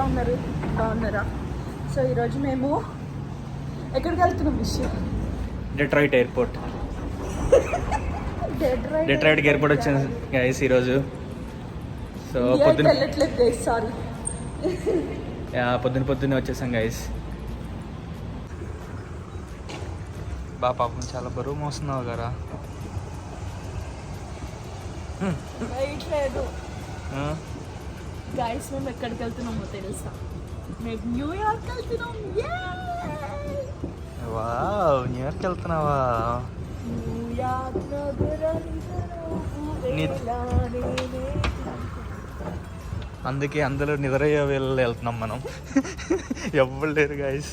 ఉన్నారు? బాగున్నారా? సో ఈరోజు మేము ఎక్కడికి వెళ్తున్నాం విషయం? Detroit airport. డెట్రాయిట్ ఎయిర్పోర్ట్ వచ్చింది గైస్ ఈరోజు. సో పొద్దున్న వచ్చేసాం గైస్. పాపం చాలా బరువు మోస్తున్నావు కదా. లేదు గైస్, మేము ఎక్కడికి వెళ్తున్నామో తెలుసా? మేము న్యూయార్క్ వెళ్తున్నాం. వావ్, న్యూయార్క్ వెళ్తున్నావా? అందుకే అందులో నిద్రయ్యే వేళ వెళ్తున్నాం మనం. ఎవ్వరు లేరు guys.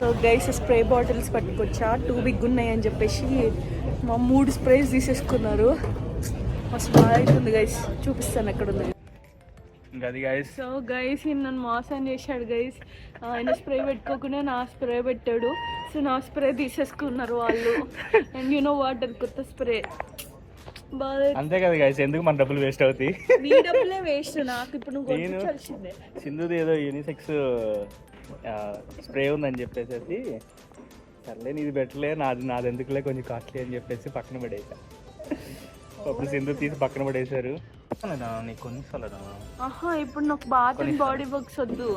So guys, spray bottles పట్టుకొచ్చా. 2 బిగ్ ఉన్నాయి అని చెప్పేసి మా 3 స్ప్రేస్ తీసేసుకున్నారు. మస్తు బాగా అవుతుంది గైస్, చూపిస్తాను ఎక్కడ ఉంది. సో గైస్, నన్ను మోసం చేశాడు గైస్. ఆయన స్ప్రే పెట్టుకోకుండా నా స్ప్రే పెట్టాడు. సో నా స్ప్రే తీసేసుకున్నారు వాళ్ళు. అండ్ యు నో వాట్, అది కొత్త స్ప్రే. అంతే కదా గైస్, ఎందుకు మన డబ్బులు వేస్ట్ అవుతాయి? నీ డబ్బులే వేస్ట్. నాకు ఇప్పుడు నువ్వు కొనుక్కోవాల్సిందే. సింధుది ఏదో యూనిసెక్స్ స్ప్రే ఉందని చెప్పేసి, సర్లే నీది పెట్టలే, నాది ఎందుకులే కొంచెం కాస్ట్లీ అని చెప్పేసి పక్కన పడేసా. అప్పుడు సింధు తీసి పక్కన పడేశారు. నీకు కొనిస్తలేదా? ఆహా, ఇప్పుడు నాకు బాత్ అండ్ బాడీ వర్క్స్ వద్దు,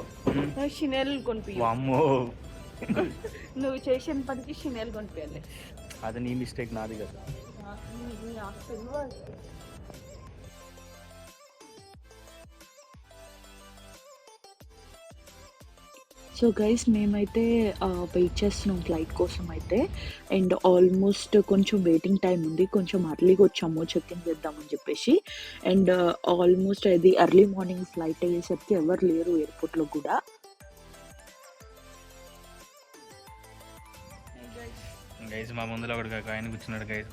షినేల్ కొనిపి. అమ్మో, నువ్వు చేసిన పనికి షినేల్ కొనిపించాలి. అది నీ మిస్టేక్, నాది కదా. సో గైస్, మేమైతే వెయిట్ చేస్తున్నాం ఫ్లైట్ కోసం అయితే. అండ్ ఆల్మోస్ట్ కొంచెం వెయిటింగ్ టైం ఉంది. కొంచెం అర్లీగా వచ్చాము చెక్ ఇన్ చేద్దామని చెప్పేసి. అండ్ ఆల్మోస్ట్ అది ఎర్లీ మార్నింగ్ ఫ్లైట్ అయ్యేసరికి ఎవరు లేరు ఎయిర్పోర్ట్లో కూడా. గైస్, మా ముందులో ఒకటి ఆయన కూర్చున్నాడు గైస్.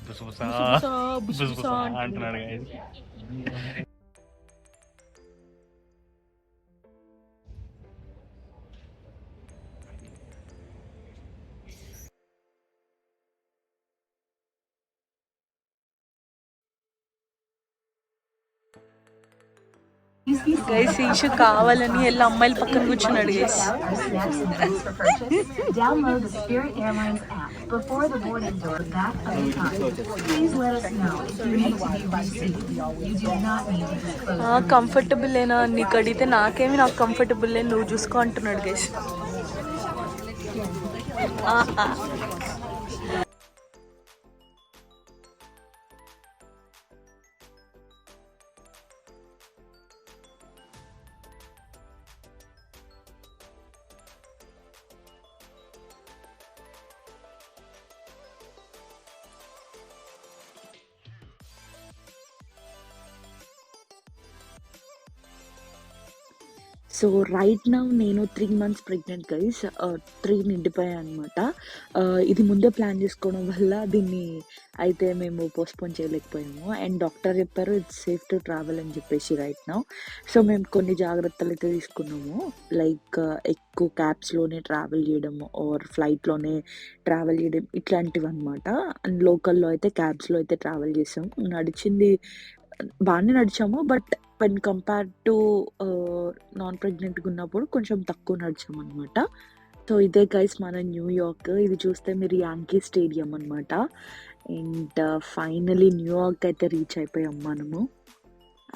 బుసబుసా అంటున్నాడు గైస్. గైస్, ఈషు కావాలని వెళ్ళి అమ్మాయిల పక్కన కూర్చున్నాడు గైస్. కంఫర్టబుల్ ఏనా నీకు అడిగితే నాకేమి, నాకు కంఫర్టబుల్ లేని నువ్వు చూసుకో అంటున్నాడు గైస్. సో రైట్ నౌ నేను 3 months ప్రెగ్నెంట్ గైస్. 3 నిండిపోయాయి అనమాట. ఇది ముందే ప్లాన్ చేసుకోవడం వల్ల దీన్ని అయితే మేము పోస్ట్పోన్ చేయలేకపోయాము. అండ్ డాక్టర్ చెప్పారు ఇట్స్ సేఫ్ టు ట్రావెల్ అని చెప్పేసి రైట్ నౌ. సో మేము కొన్ని జాగ్రత్తలు అయితే తీసుకున్నాము. లైక్ ఎక్కువ క్యాబ్స్లోనే ట్రావెల్ చేయడము ఆర్ ఫ్లైట్లోనే ట్రావెల్ చేయడం ఇట్లాంటివి అనమాట. అండ్ లోకల్లో అయితే క్యాబ్స్లో అయితే ట్రావెల్ చేసాము. బాగానే నడిచాము, but when compare to non ప్రెగ్నెంట్గా ఉన్నప్పుడు కొంచెం తక్కువ నడిచాం అనమాట. సో ఇదే గైస్ మన న్యూయార్క్. ఇది చూస్తే మీరు యాంకీ స్టేడియం అనమాట. అండ్ ఫైనలీ న్యూయార్క్ అయితే రీచ్ అయిపోయాం మనము.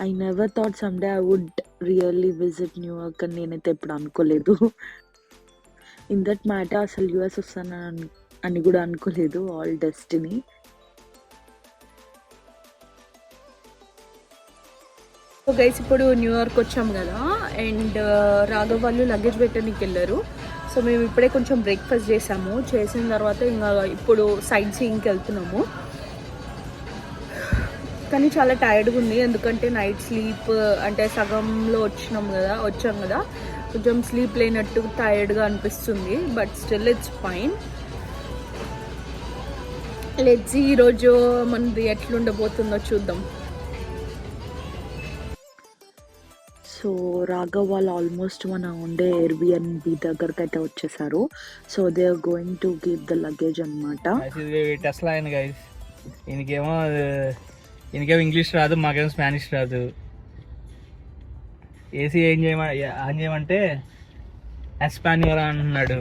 I never thought someday I would really visit New York అని నేనైతే ఎప్పుడు అనుకోలేదు. ఇన్ దట్ మ్యాటర్ అసలు యూఎస్ వస్తాను అని కూడా అనుకోలేదు. All destiny. సో గైస్, ఇప్పుడు న్యూయార్క్ వచ్చాము కదా. అండ్ రాఘవ్ వాళ్ళు లగేజ్ పెట్టడానికి వెళ్ళారు. సో మేము ఇప్పుడే కొంచెం బ్రేక్ఫాస్ట్ చేసాము. చేసిన తర్వాత ఇంకా ఇప్పుడు సైట్ సీయింగ్కి వెళ్తున్నాము. కానీ చాలా టైర్డ్గా ఉంది, ఎందుకంటే నైట్ స్లీప్ అంటే సగంలో వచ్చాం కదా, కొంచెం స్లీప్ లేనట్టు టైర్డ్గా అనిపిస్తుంది. But still it's fine. Let's ఈరోజు మనది ఎట్లుండబోతుందో చూద్దాం. సో రాఘవ్ వాళ్ళు ఆల్మోస్ట్ మన ఉండే ఎయిర్బిఎన్బి దగ్గరకు అయితే వచ్చేసారు. So they are going to give the luggage అనమాట. టెస్లా ఆయన గైస్, ఈయనకేమో ఇంగ్లీష్ రాదు, మాకేమో స్పానిష్ రాదు. ఏసీ ఆన్ చేయమంటే ఎస్పానియోలా అంటున్నాడు.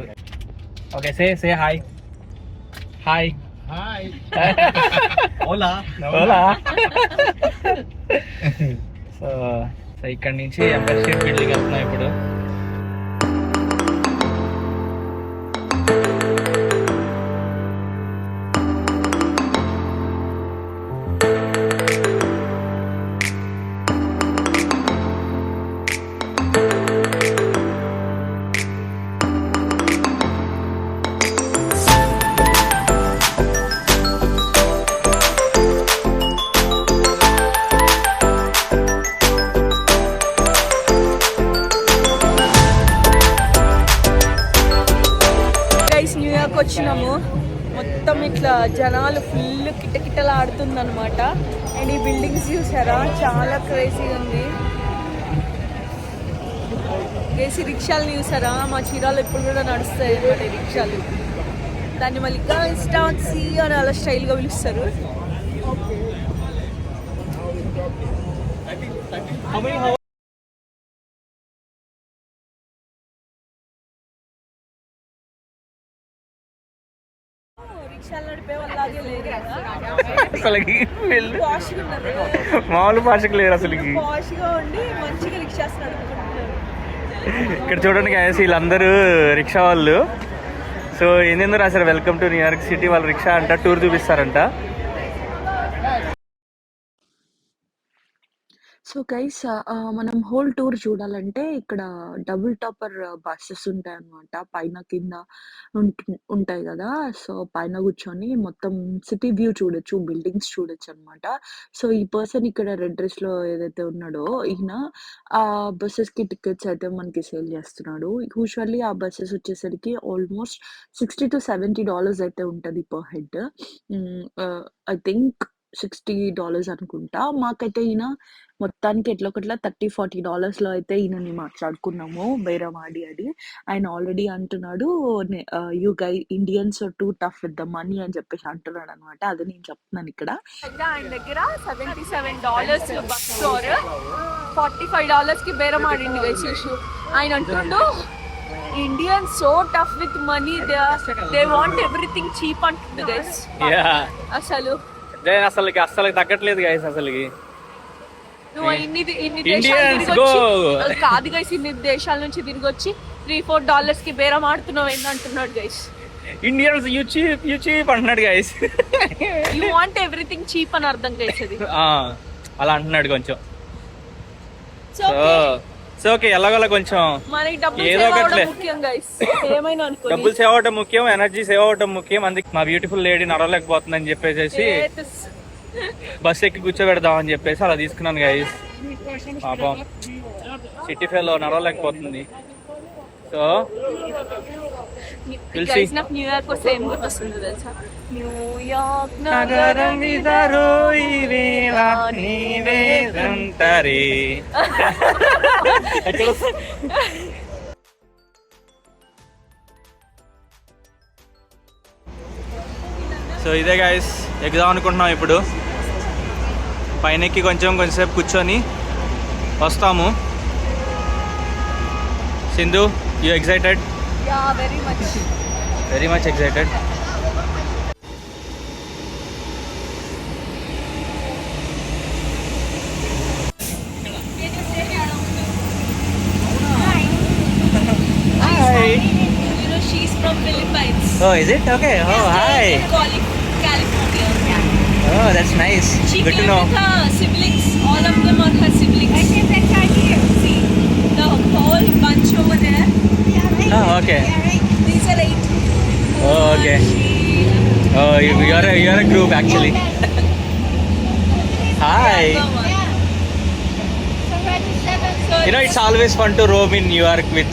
Okay, say hi. Hi hi. ఓలా ఓలా. సో ఇక్కడ నుంచి ఎంపైర్ స్టేట్ బిల్డింగ్ వెళ్తున్నాం ఇప్పుడు. న్యూయార్క్ వచ్చినాము. మొత్తం ఇట్లా జనాలు ఫుల్ కిటకిటలు ఆడుతుంది అనమాట. అండ్ ఈ బిల్డింగ్స్ చూసారా, చాలా క్రేజీగా ఉంది. ఏసీ రిక్షాలు చూసారా, మా చీరాలు ఇప్పుడు కూడా నడుస్తాయి అన్నమాట ఈ రిక్షాలు. దాన్ని మళ్ళీ టాక్సీ అని అలా స్టైల్గా పిలుస్తారు. అసలుకి మామూలు భాషకు లేరు అసలుకి. ఇక్కడ చూడండి గైస్, వీళ్ళందరూ రిక్షా వాళ్ళు. సో ఏందేందో రాశారు, వెల్కమ్ టు న్యూయార్క్ సిటీ. వాళ్ళు రిక్షా అంట, టూర్ చూపిస్తారంట. సో గైస్, మనం హోల్ టూర్ చూడాలంటే ఇక్కడ డబుల్ టాపర్ బస్సెస్ ఉంటాయి అన్నమాట. పైన కింద ఉంటాయి కదా. సో పైన కూర్చొని మొత్తం సిటీ వ్యూ చూడొచ్చు, బిల్డింగ్స్ చూడొచ్చు అనమాట. సో ఈ పర్సన్ ఇక్కడ రెడ్ డ్రెస్ లో ఏదైతే ఉన్నాడో, ఈయన ఆ బస్సెస్ కి టికెట్స్ అయితే మనకి సేల్ చేస్తున్నాడు. యూజువల్లీ ఆ బస్సెస్ వచ్చేసరికి ఆల్మోస్ట్ $60 to $70 అయితే ఉంటది పర్ హెడ్. ఐ థింక్ $60 అనుకుంటా. మాకైతే ఈయన మొత్తానికి ఎట్లా ఒకట్లా $30-40 అయితే ఈయనని మాట్లాడుకున్నాము బేరం ఆడి. ఆయన ఆల్రెడీ అంటున్నాడు, you guy Indians two tough with the money అని చెప్పేసి అంటున్నాడు అనమాట. అది నేను చెప్తున్నాను ఇక్కడ. ఆయన దగ్గర $77 బస్ స్టోర్, $45 కి బేరం ఆడింది వేసేసి. ఆయన అంటుండు, Indian so tough with money, they want everything cheap అంటుంది గైస్. అసలు అసలు తగ్గట్లేదు గైస్. అసలుకి నువ్వు ఇన్ని దేశాలు తిరిగొచ్చి కాదు గైస్, ఇన్ని దేశాల నుంచి తిరిగి వచ్చి $3-4 కి బేరం ఆడుతున్నావు ఏంటంటున్నాడు గైస్. ఇండియన్స్ యూ చీప్ అంటున్నాడు guys. You want everything cheap అని అర్థం గైస్. అది అలా అంటున్నాడు కొంచెం. సో ఓకే, ఎలాగోలా కొంచెం ఏదో ఒకట్లే. డబ్బులు సేవ్ అవటం ముఖ్యం, ఎనర్జీ సేవ్ అవటం ముఖ్యం. అందుకే మా బ్యూటిఫుల్ లేడీ నడవలేకపోతుందని చెప్పేసి బస్ ఎక్కి కూర్చోబెడదాం అని చెప్పేసి అలా తీసుకున్నాను గైస్. పాపం సిటీ ఫేర్లో నడవలేకపోతుంది. సో న్యూయార్క్ వస్తే ఏం గుర్తొస్తుంది తెలుసా? న్యూయార్క్ నగరం విదరో ఈవేళ నీవే ఉంటారే. సో ఇదే గైస్, ఎక్కుదాం అనుకుంటున్నాం ఇప్పుడు. పైనకి కొంచెంసేపు కూర్చొని వస్తాము. Sindhu, you excited? Very much excited. She's from Philippines. Oh, is it? Okay. Oh, hi. California. Oh, that's nice. She Good to came know. with her siblings. All of them are her siblings. See, the whole bunch over there. Oh, okay. These are 8. Oh, okay. Oh, you're a group actually. Hi. You know, it's always fun to roam in New York with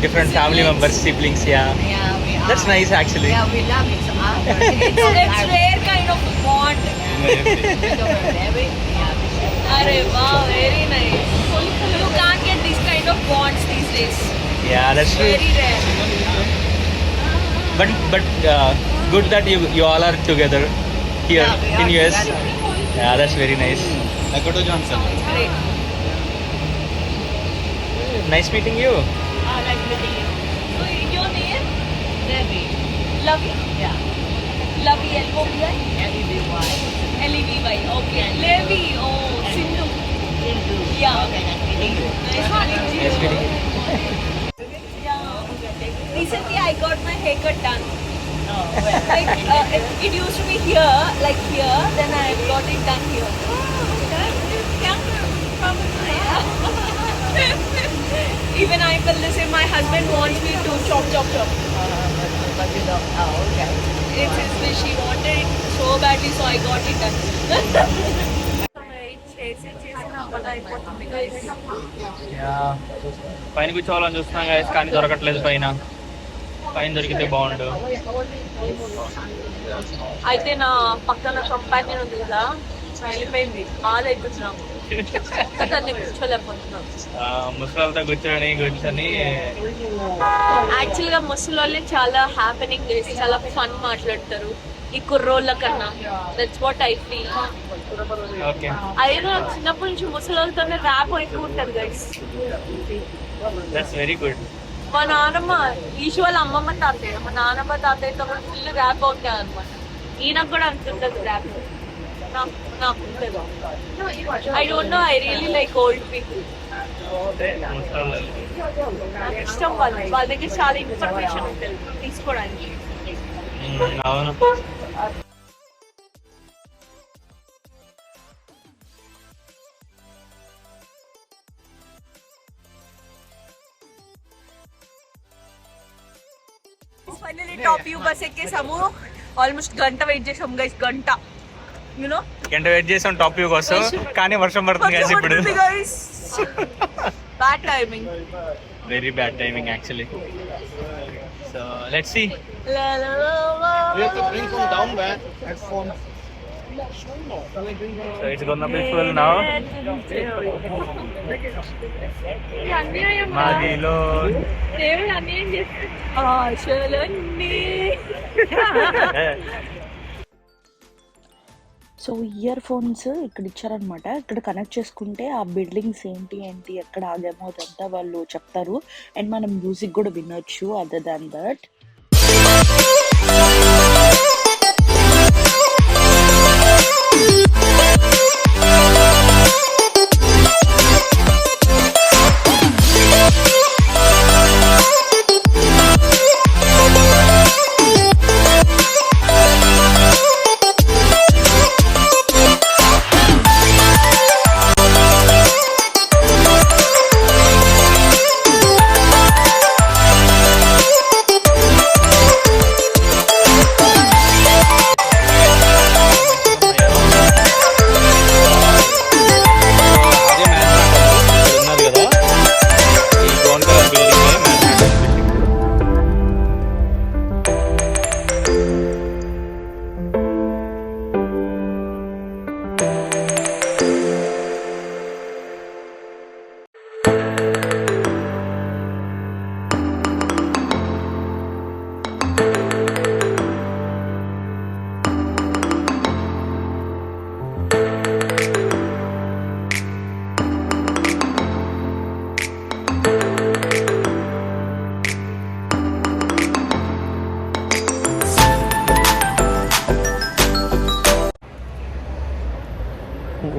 different family members, siblings. Yeah, we are. That's nice actually. Yeah, we love each other. It's rare kind of bond. Arey wow, very nice. You can't get bonds these days. Yeah, that's true. Very rare. But good that you all are together here Yeah, we in are US. together. Yeah, that's very nice. Dakota Johnson. Great. Nice meeting you. Nice meeting you. So your name? Debbie. Lovey. Yeah. Lovey L-O-V-I? L-E-V-Y. L-E-V-Y. Okay. Levi. Oh, Sindhu. Hindu. Yeah. Okay, nice meeting you. Nice meeting you. Nice meeting you. Yeah. Recently I got my haircut done. Oh, well. Like it used to be here, like here, then I got it done here. Even I feel the same. My husband wants me to chop. But you don't. Oh, okay. It's his wish. He wanted it so badly, so I got it done. పైన కూర్చోవాలని చూస్తున్నాం guys, కానీ దొరకట్లేదు పైన దొరికితే బాగుండు. అయితే నా పక్కన కంపానియన్ ఉంది కదా, వెళ్ళిపోయింది. బాధ అయిపోతున్నాం, దాన్ని కూర్చోలేకపోతున్నాం. ముసలాలతో కూర్చొని యాక్చువల్ గా ముసలి వాళ్ళే చాలా హ్యాపెనింగ్ చేసి చాలా ఫన్ మాట్లాడతారు ఈ కుర్రోళ్ళ కన్నా. That's what I feel. Okay, అదేదో చిన్నప్పటి నుంచి ముసలి వాళ్ళతోనే ర్యాప్ ఎక్కువ ఉంటుంది గైస్. That's very good. మా నాన్నమ్మ ఈశ్వల్ అమ్మమ్మ తాతయ్య, మా నాన్నమ్మ తాతయ్యతో కూడా ఫుల్ ర్యాప్ అవుతాయి అనమాట. ఈయనకు కూడా అంటుంటది ర్యాప్. నాకు ఉంటుంది. I don't know, I really like old people. నాకు ఇష్టం వాళ్ళ దగ్గర చాలా ఇన్ఫర్మేషన్ ఉంటుంది తీసుకోవడానికి. అవును. ఫైనల్లీ టాప్ యూ బస్ ఎక్కేసాము. ఆల్మోస్ట్ గంట వెయిట్ చేసాం గైస్, గంట. యూనో గంట వెయిట్ చేసాం టాప్ వ్యూ కోసం, కానీ వర్షం పడుతుంది guys ఇప్పుడు. Bad timing, very bad timing actually. So let's see. We have to bring some down, man. Headphones. So it's gonna be full now. మాదిలో దేవుడు అన్యాయం చేస్తే ఆశలన్నీ. సో ఇయర్ ఫోన్స్ ఇక్కడ ఇచ్చారనమాట. ఇక్కడ కనెక్ట్ చేసుకుంటే ఆ బిల్డింగ్స్ ఏంటి ఎక్కడ ఆగామో అదంతా వాళ్ళు చెప్తారు. అండ్ మనం మ్యూజిక్ కూడా వినొచ్చు. అదర్ దాన్ దట్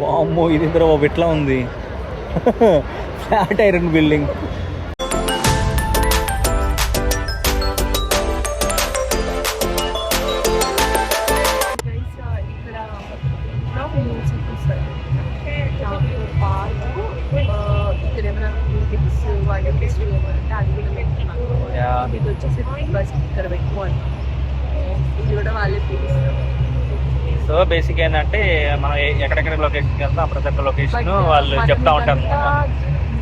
వామ్మో, ఇది ఇంద్ర బాబు ఎట్లా ఉంది. Flat iron building. ఇది వచ్చేసి బస్ ఇక్కడ పెట్టుకోండి. ఇది కూడా వాళ్ళే పిలుస్తారు. సో బేసిక్ ఏంటంటే మనం ఎక్కడెక్కడ లొకేషన్కి వెళ్తాం ప్రతి ఒక్క లొకేషన్ వాళ్ళు చెప్తా ఉంటారు.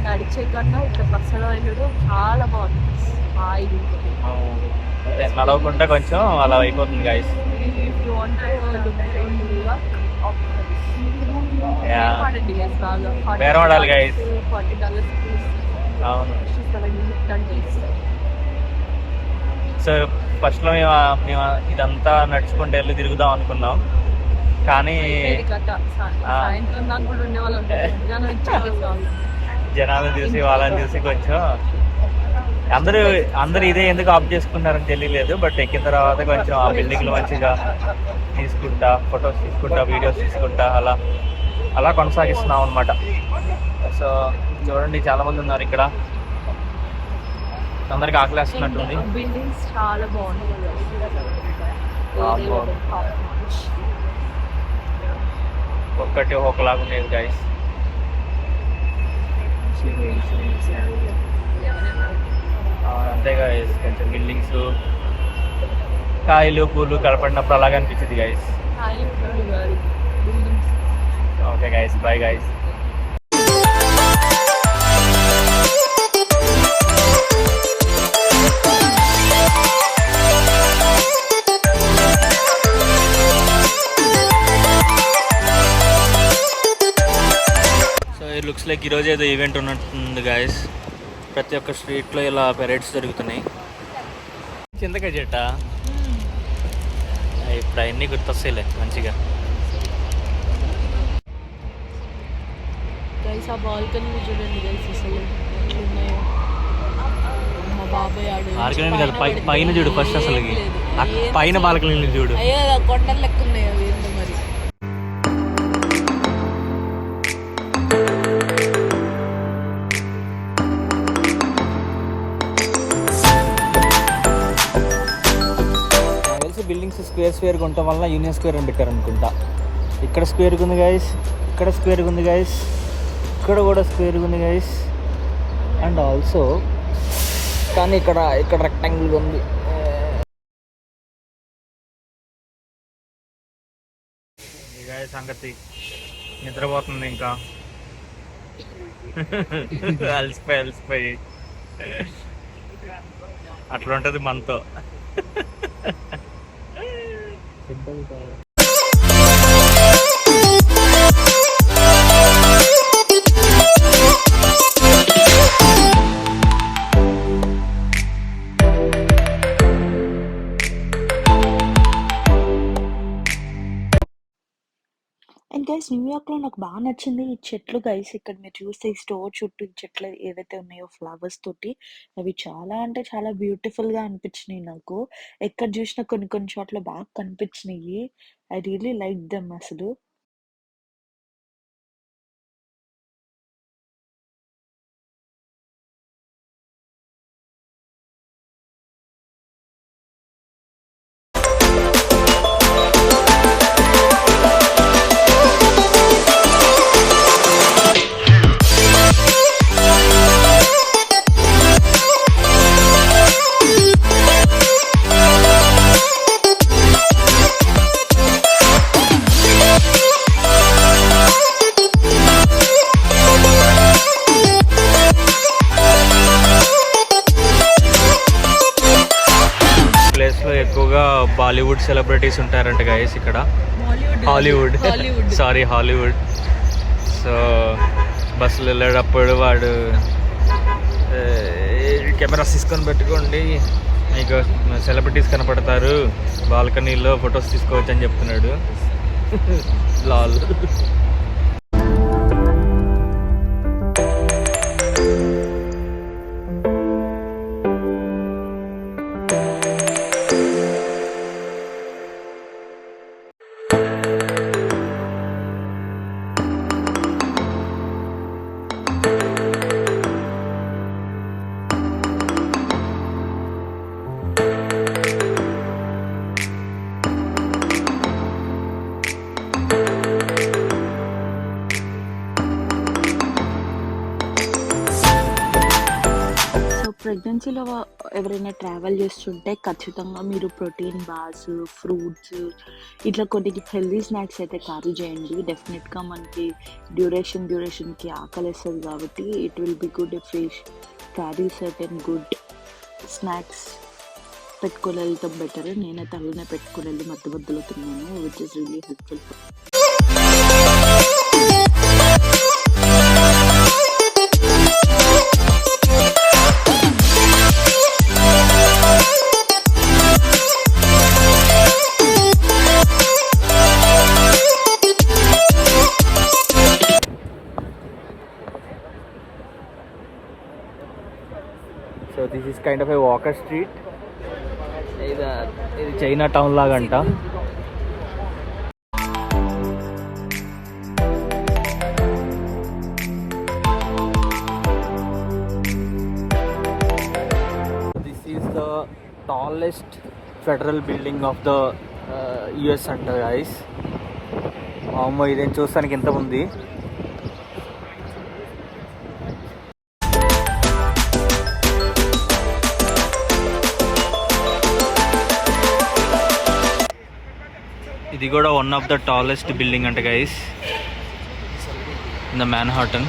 నడిచే కన్నా ఇక్కడ బస్సులో వెళ్ళడం చాలా బాగుంది. హాయిగా నడవకుండా కొంచెం అలా అయిపోతుంది గైస్. బేరం ఆడాలి గైస్. $40 అవును. She's like mid-20s. సో ఫస్ట్లో మేము ఇదంతా నడుచుకుంటూ వెళ్ళి తిరుగుదాం అనుకున్నాం, కానీ అయిపోయేది కథ. సాయంత్రం దాకా కూడా ఉండేవాళ్ళు ఉంటారు. జనం ఇచ్చేవాళ్ళు. జనాలు చూసి వాళ్ళని చూసి కొంచెం అందరూ ఇదే ఎందుకు ఆఫ్ చేసుకున్నారని తెలియలేదు. బట్ ఎక్కిన తర్వాత కొంచెం ఆ బిల్డింగ్లు మంచిగా తీసుకుంటా, ఫొటోస్ తీసుకుంటా, వీడియోస్ తీసుకుంటా అలా కొనసాగిస్తున్నాం అనమాట. సో చూడండి, చాలా మంది ఉన్నారు ఇక్కడ, అందరికి ఆకలేస్తున్నట్టుంది. బిల్డింగ్స్ చాలా బాగున్నాయి. అమ్మో. ఒక్కటి ఒకలాగా ఉండేది గైస్. అంతే గైస్, కొంచెం బిల్డింగ్స్, కాయలు పూలు కలపడినప్పుడు అలాగే అనిపించింది guys. Okay guys, bye guys. Looks like ఈరోజు ఏదో ఈవెంట్ ఉన్నట్టుంది గాయస్. ప్రతి ఒక్క స్ట్రీట్లో ఇలా పెరేడ్స్ జరుగుతున్నాయి. చింతకాయ చెట్ట ఇప్పుడు అవన్నీ గుర్తొస్తాయిలే మంచిగా. గైస్ ఆ బాల్కనీ చూడండి గైస్, అసలు ఎట్లున్నాయో. మా బాబాయ్ బాల్కనీ కాదు, పైన చూడు ఫస్ట్, అసలు పైన బాల్కనీ చూడు. అయ్యో కొండలు లెక్క ఉన్నాయి అవి, ఏంటో మరి. బిల్డింగ్స్ స్క్వేర్గా ఉండటం వల్ల యూనియన్ స్క్వేర్ అని పెట్టారు అనుకుంటా. ఇక్కడ స్క్వేర్గా ఉంది గైస్, ఇక్కడ స్క్వేర్గా ఉంది గైస్, ఇక్కడ కూడా స్క్వేర్గా ఉంది గైస్. అండ్ ఆల్సో కానీ ఇక్కడ రెక్టాంగిల్గా ఉంది. సంగతి నిద్రపోతుంది ఇంకా. అలసిపోయి అట్లా ఉంటుంది మనతో. అండ్ గైస్, న్యూయార్క్లో నాకు బాగా నచ్చింది ఈ చెట్లు గైస్. ఇక్కడ మీరు చూస్తే ఈ స్టోర్ చుట్టూ ఈ చెట్లు ఏవైతే ఉన్నాయో ఫ్లవర్స్ తోటి, అవి చాలా అంటే చాలా బ్యూటిఫుల్గా అనిపించినాయి నాకు. ఎక్కడ చూసినా కొన్ని చోట్ల బాగా కనిపించినాయి. ఐ రియలీ లైక్ దెమ్ అసలు. బాలీవుడ్ సెలబ్రిటీస్ ఉంటారంట గైస్ ఇక్కడ. హాలీవుడ్. సో బస్సులు వెళ్ళేటప్పుడు వాడు కెమెరాస్ తీసుకొని పెట్టుకోండి, మీకు సెలబ్రిటీస్ కనపడతారు, బాల్కనీలో ఫొటోస్ తీసుకోవచ్చు అని చెప్తున్నాడు. లాల్. ప్రెగ్నెన్సీలో ఎవరైనా ట్రావెల్ చేస్తుంటే ఖచ్చితంగా మీరు ప్రోటీన్ బార్స్, ఫ్రూట్స్, ఇట్లా కొన్ని హెల్దీ స్నాక్స్ అయితే క్యారీ చేయండి. డెఫినెట్గా మనకి డ్యూరేషన్కి ఆకలిస్తుంది కాబట్టి it will be good if you carry certain good snacks. పెట్టుకొని వెళ్తాం బెటర్. నేనైతే అలానే పెట్టుకుని వెళ్ళి మధ్యలో తిన్నాను, which is really helpful. This is kind of a walker street. ఇది చైనా టౌన్ లాగంట. This is the tallest federal building of the US అంట గైస్. అమ్మో ఇదేం చూస్తానికి ఎంత ఉంది. ఇది కూడా one of the tallest building అంట గైస్ ఇన్ ద మ్యాన్హాటన్.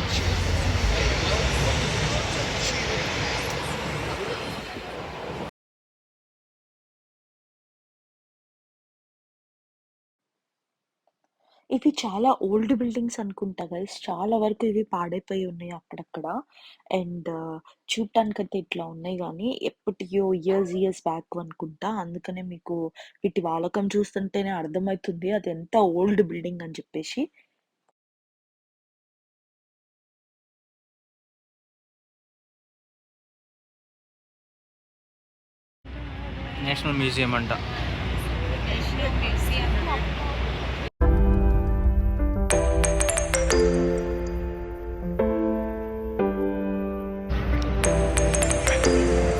ఇవి చాలా ఓల్డ్ బిల్డింగ్స్ అనుకుంటా గైస్. చాలా వరకు ఇవి పాడైపోయి ఉన్నాయి అక్కడక్కడ. అండ్ చూడటానికైతే ఇట్లా ఉన్నాయి గానీ ఎప్పటియో ఇయర్స్ బ్యాక్ అనుకుంటా. అందుకనే మీకు వీటి వాడకం చూస్తుంటేనే అర్థమవుతుంది అది ఎంత ఓల్డ్ బిల్డింగ్ అని చెప్పేసి. నేషనల్ మ్యూజియం అంట.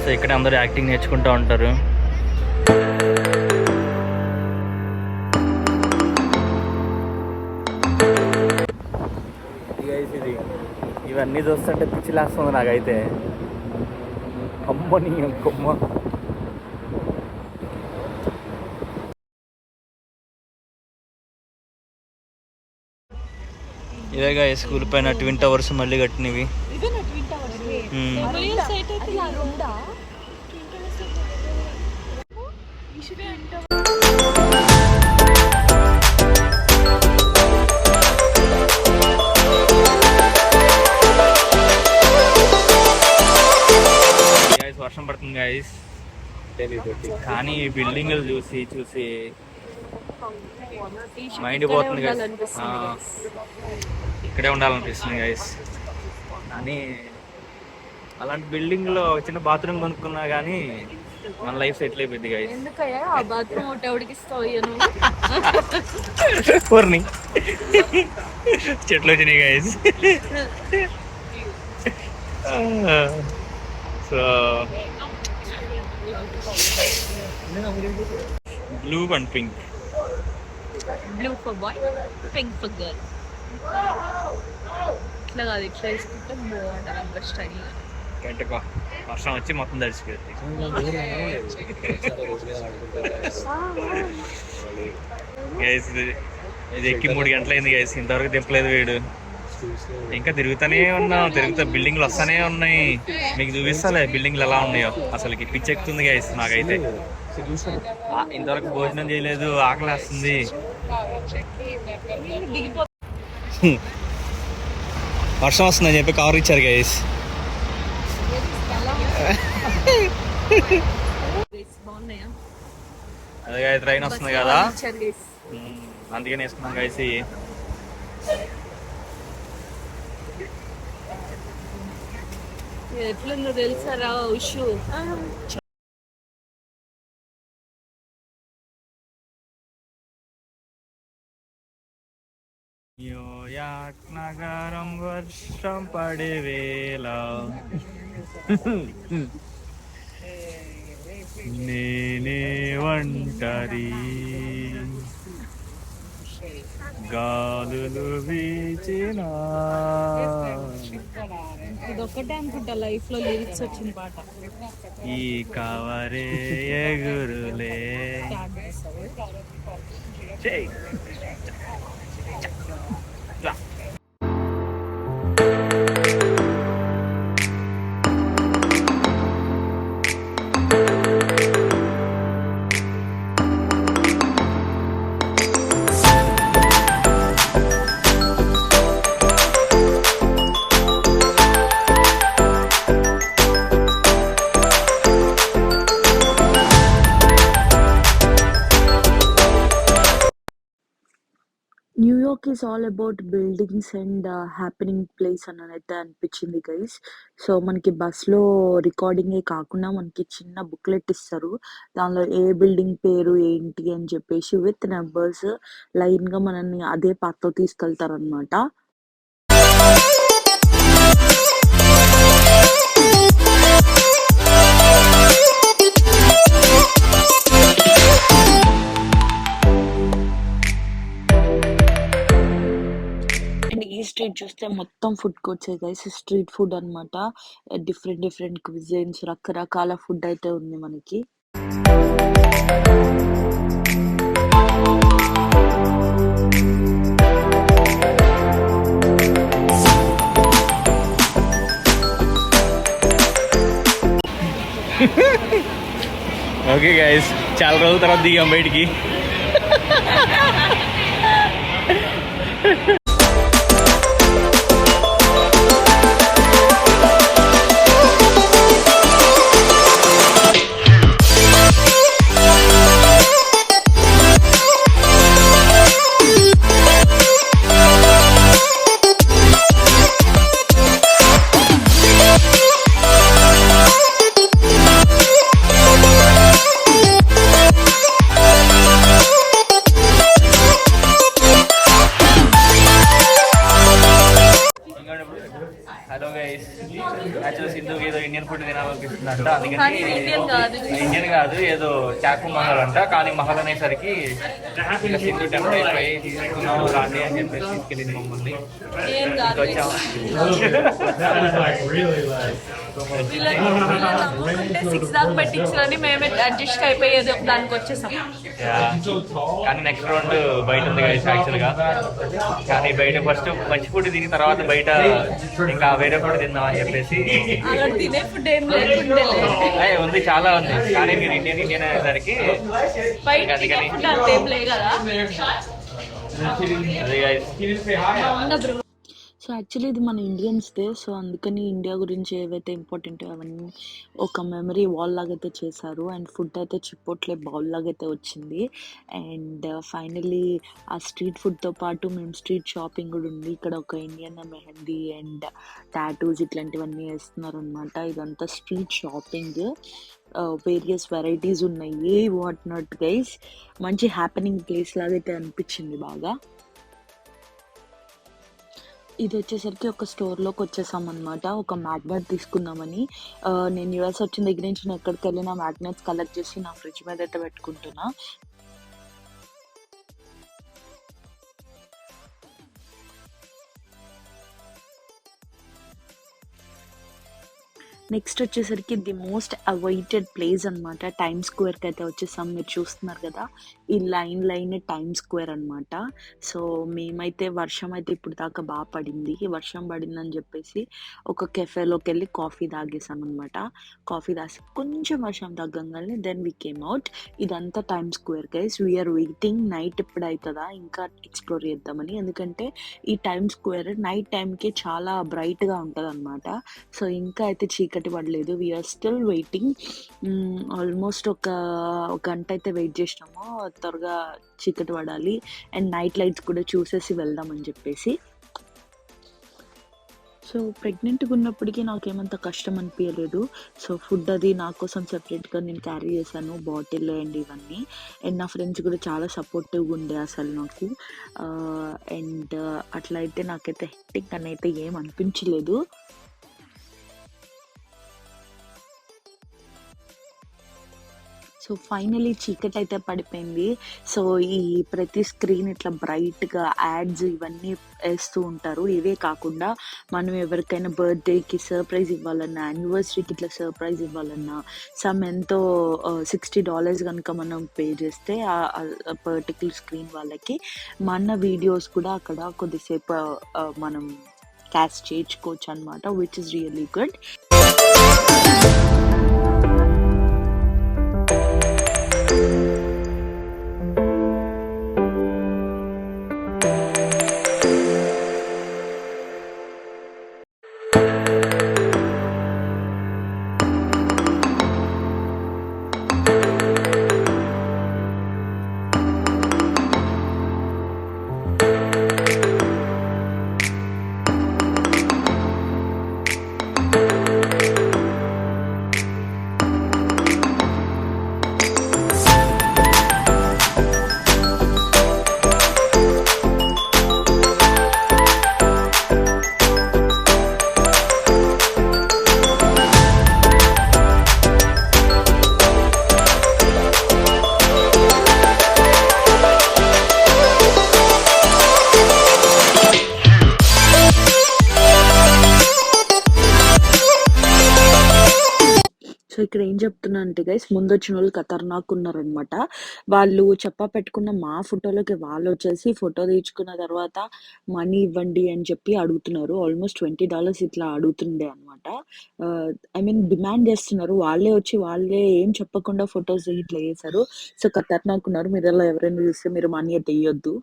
సో ఇక్కడ అందరూ యాక్టింగ్ నేర్చుకుంటూ ఉంటారు. ఇది ఇవన్నీ చూస్తుంటే పిచ్చిలేస్తుంది నాకైతే. అమ్మని కొమ్మ. ఇదేగా స్కూల్ పైన ట్విన్ టవర్స్ మళ్ళీ కట్టినవి. వర్షం పడుతుంది గైస్, కానీ ఈ బిల్డింగ్లు చూసి చూసి మైండ్ పోతుంది గైస్. ఇక్కడే ఉండాలనిపిస్తుంది గైస్. కానీ అలాంటి బిల్డింగ్లో చిన్న బాత్రూమ్ కొనుక్కున్నా కానీ మన లైఫ్ సెటిల్ అయిపోయింది గైస్. ఎందుకయ్యా ఆ బాత్రూమ్ ఒకటి ఎవడికిస్తావు? పూర్ణి చెట్లు వచ్చినాయి guys. So blue and pink. Blue for boy, pink for girl. ఇట్లా కాదు, ఇట్లా వేసుకుంటే బాగుంటుంది స్టైల్గా. గంటకో వర్షం వచ్చి మొత్తం తడిచిపోయింది. గైస్ ఇది ఎక్కి 3 గంటలైంది గైస్, ఇంతవరకు దింపలేదు వీడు. ఇంకా తిరుగుతూనే ఉన్నాం, బిల్డింగ్లు వస్తానే ఉన్నాయి. మీకు చూపిస్తాలే బిల్డింగ్లు ఎలా ఉన్నాయో. అసలుకి పిచ్చి ఎక్కుతుంది గైస్ నాకైతే. ఇంతవరకు భోజనం చేయలేదు, ఆకలి వేస్తుంది. వర్షం వస్తుందని చెప్పి కవర్ ఇచ్చారు గైస్. అదే ట్రైన్ వస్తుంది కదా, అందుకని వేసుకున్నాం గైస్. ఎట్లుందో తెలుసారా ఉషు? న్యూయార్క్ నగరం వర్షం పడే వేళ నేనే ఒంటరి, గాలులు వీచిన. ఇదొక్కటే అనుకుంటా లైఫ్ లో లిరిక్స్ వచ్చిన పాట. ఈ కవరే ఎగురులే. New York is all about buildings and happening place అని అయితే అనిపించింది గైస్. సో మనకి బస్‌లో రికార్డింగే కాకుండా మనకి చిన్న బుక్లెట్ ఇస్తారు. దానిలో ఏ బిల్డింగ్ పేరు ఏంటి అని చెప్పేసి విత్ నంబర్స్ లైన్‌గా మనల్ని అదే పాత్‌లో తీసుకెళ్తారనమాట. అండ్ ఈ స్ట్రీట్ చూస్తే మొత్తం ఫుడ్ కోర్ట్సే గైస్. స్ట్రీట్ ఫుడ్ అన్నమాట. డిఫరెంట్ క్విజిన్స్ రకరకాల ఫుడ్ అయితే ఉంది మనకి. ఓకే గైస్, చాలా రోజుల తర్వాత దిగాం బయటికి. హలో గైస్, యాక్చువల్ సింధుకి ఏదో ఇండియన్ ఫుడ్ తినాలనిపిస్తుందంట, కానీ అందుకని ఇండియన్ కాదు ఏదో చాకు మహల్ అంట. కానీ మహల్ అనేసరికి ఇంకా సింధు టెంపుల్ అయిపోయి తీసుకున్నాము రాండి అని చెప్పేసి తీసుకెళ్ళింది మమ్మల్ని. ఏం కాదు. వచ్చాము. అంటే 6 దాకా పెట్టించుకొని మేమే అడ్జస్ట్ అయిపోయేది దానికి వచ్చేసాం. కానీ నెక్స్ట్ రౌండ్ బయట ఉంది గైస్ యాక్చువల్ గా. కానీ బయట ఫస్ట్ మంచి ఫుడ్ తిని తర్వాత బయట ఇంకా వేరే ఫుడ్ తిందాం అని చెప్పేసి. అక్కడ తినే ఫుడ్ ఏం లేకుండే ఉంది, చాలా ఉంది. కానీ మీరు ఇండియన్ అనేసరికి బయట అందుకని ఫుడ్ అంతేం లే కదా. అదే గైస్. సో యాక్చువల్లీ ఇది మన ఇండియన్స్‌దే. సో అందుకని ఇండియా గురించి ఏవైతే ఇంపార్టెంటో అవన్నీ ఒక మెమరీ వాల్ లాగైతే చేశారు. అండ్ ఫుడ్ అయితే చిపోట్లే బౌల్ లాగైతే వచ్చింది. అండ్ ఫైనల్లీ ఆ స్ట్రీట్ ఫుడ్‌తో పాటు మేము స్ట్రీట్ షాపింగ్ కూడా ఉంది. ఇక్కడ ఒక ఇండియన్ మెహందీ అండ్ టాటూస్ ఇట్లాంటివన్నీ ఏస్తున్నారనమాట. ఇదంతా స్ట్రీట్ షాపింగ్. వేరియస్ వెరైటీస్ ఉన్నాయి. What not guys. మంచి హ్యాపెనింగ్ ప్లేస్ లాగైతే అనిపించింది బాగా. ఇది వచ్చేసరికి ఒక స్టోర్‌లోకి వచ్చేసామన్నమాట. ఒక మ్యాగ్నెట్ తీసుకుందామని. నేను యూఎస్ వచ్చిన దగ్గర నుంచి నేను ఎక్కడికెళ్ళినా మ్యాగ్నెట్స్ కలెక్ట్ చేసి నా ఫ్రిడ్జ్ మీద అయితే పెట్టుకుంటున్నా. నెక్స్ట్ వచ్చేసరికి ది మోస్ట్ అవైటెడ్ ప్లేస్ అనమాట. టైమ్ స్క్వేర్కి అయితే వచ్చేసాం. మీరు చూస్తున్నారు కదా, ఈ లైన్ టైమ్ స్క్వేర్ అనమాట. సో మేమైతే వర్షం అయితే ఇప్పుడు దాకా బాగా పడింది. వర్షం పడిందని చెప్పేసి ఒక కెఫేలోకి వెళ్ళి కాఫీ తాగేసాం అనమాట. కాఫీ తాసి కొంచెం వర్షం తగ్గంగానే దెన్ వీ కేమ్ అవుట్. ఇదంతా time square guys. We're waiting night ఎప్పుడు అవుతుందా ఇంకా ఎక్స్ప్లోర్ చేద్దామని. ఎందుకంటే ఈ టైమ్ స్క్వేర్ నైట్ టైంకి చాలా బ్రైట్గా ఉంటుంది అనమాట. సో ఇంకా అయితే చీకటి పడలేదు. We are still waiting. ఆల్మోస్ట్ ఒక గంట అయితే వెయిట్ చేసినాము. త్వరగా చీకటి పడాలి అండ్ నైట్ లైట్స్ కూడా చూసేసి వెళ్దామని చెప్పేసి. సో ప్రెగ్నెంట్గా ఉన్నప్పటికీ నాకేమంత కష్టం అనిపించలేదు. సో ఫుడ్ అది నా కోసం సెపరేట్గా నేను క్యారీ చేశాను, బాటిల్ అండ్ ఇవన్నీ. అండ్ నా ఫ్రెండ్స్ కూడా చాలా సపోర్టివ్గా ఉండే అసలు నాకు. అండ్ అట్లా అయితే నాకైతే హెక్టిక్ అని అయితే ఏం అనిపించలేదు. సో ఫైనలీ చీకటి అయితే పడిపోయింది. సో ఈ ప్రతి స్క్రీన్ ఇట్లా బ్రైట్గా యాడ్స్ ఇవన్నీ వేస్తూ ఉంటారు. ఇవే కాకుండా మనం ఎవరికైనా బర్త్డేకి సర్ప్రైజ్ ఇవ్వాలన్నా, యానివర్సరీకి ఇట్లా సర్ప్రైజ్ ఇవ్వాలన్నా ఎంతో $60 కనుక మనం పే చేస్తే ఆ పర్టికులర్ స్క్రీన్ వాళ్ళకి మన వీడియోస్ కూడా అక్కడ కొద్దిసేపు మనం క్యాష్ చేయించుకోవచ్చు అనమాట, విచ్ ఇస్ రియల్లీ గుడ్. ఇక్కడ ఏం చెప్తున్నా అంటే గైస్, ముందు వచ్చిన వాళ్ళు ఖతర్నాక్ ఉన్నారనమాట. వాళ్ళు చెప్పా పెట్టుకున్న మా ఫోటోలకి వాళ్ళు వచ్చేసి ఫోటో తీయించుకున్న తర్వాత మనీ ఇవ్వండి అని చెప్పి అడుగుతున్నారు. ఆల్మోస్ట్ $20 ఇట్లా అడుగుతుండే అనమాట. ఐ మీన్ డిమాండ్ చేస్తున్నారు. వాళ్ళే వచ్చి వాళ్ళే ఏం చెప్పకుండా ఫొటోస్ ఇట్లా చేశారు. సో ఖతర్నాక్ ఉన్నారు. మీరు అలా ఎవరైనా చూస్తే మీరు మనీ అయితే ఇయ్యొద్దు.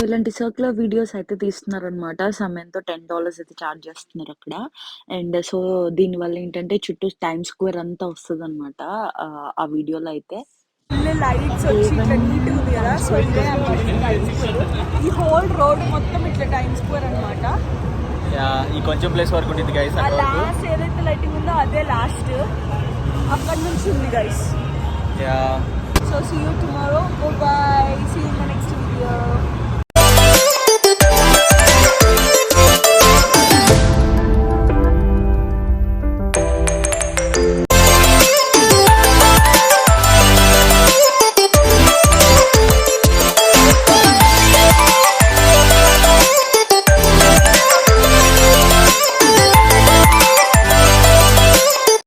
ఇలాంటి సర్క్యులర్ వీడియోస్ అయితే తీస్తున్నారనమాట. సమయంతో $10 అయితే ఛార్జ్ చేస్తున్నారు అక్కడ. అండ్ సో దీనివల్ల ఏంటంటే చుట్టూ టైమ్ స్క్వేర్ అంతా వస్తుందన్నమాట ఆ వీడియోలో అయితే. లైట్స్ వచ్చి ఇట్లా నీట్గా ఉంది కదా, సో ఇదే అన్నమాట టైమ్ స్క్వేర్. ఈ హోల్ రోడ్ మొత్తం ఇట్లా టైమ్ స్క్వేర్ అనమాట. ఈ కొంచెం ప్లేస్ వరకు ఉంటుంది గైస్. ఆ లాస్ట్ ఏదైతే లైటింగ్ ఉందో అదే లాస్ట్, అక్కడ నుంచి ఉంది గైస్.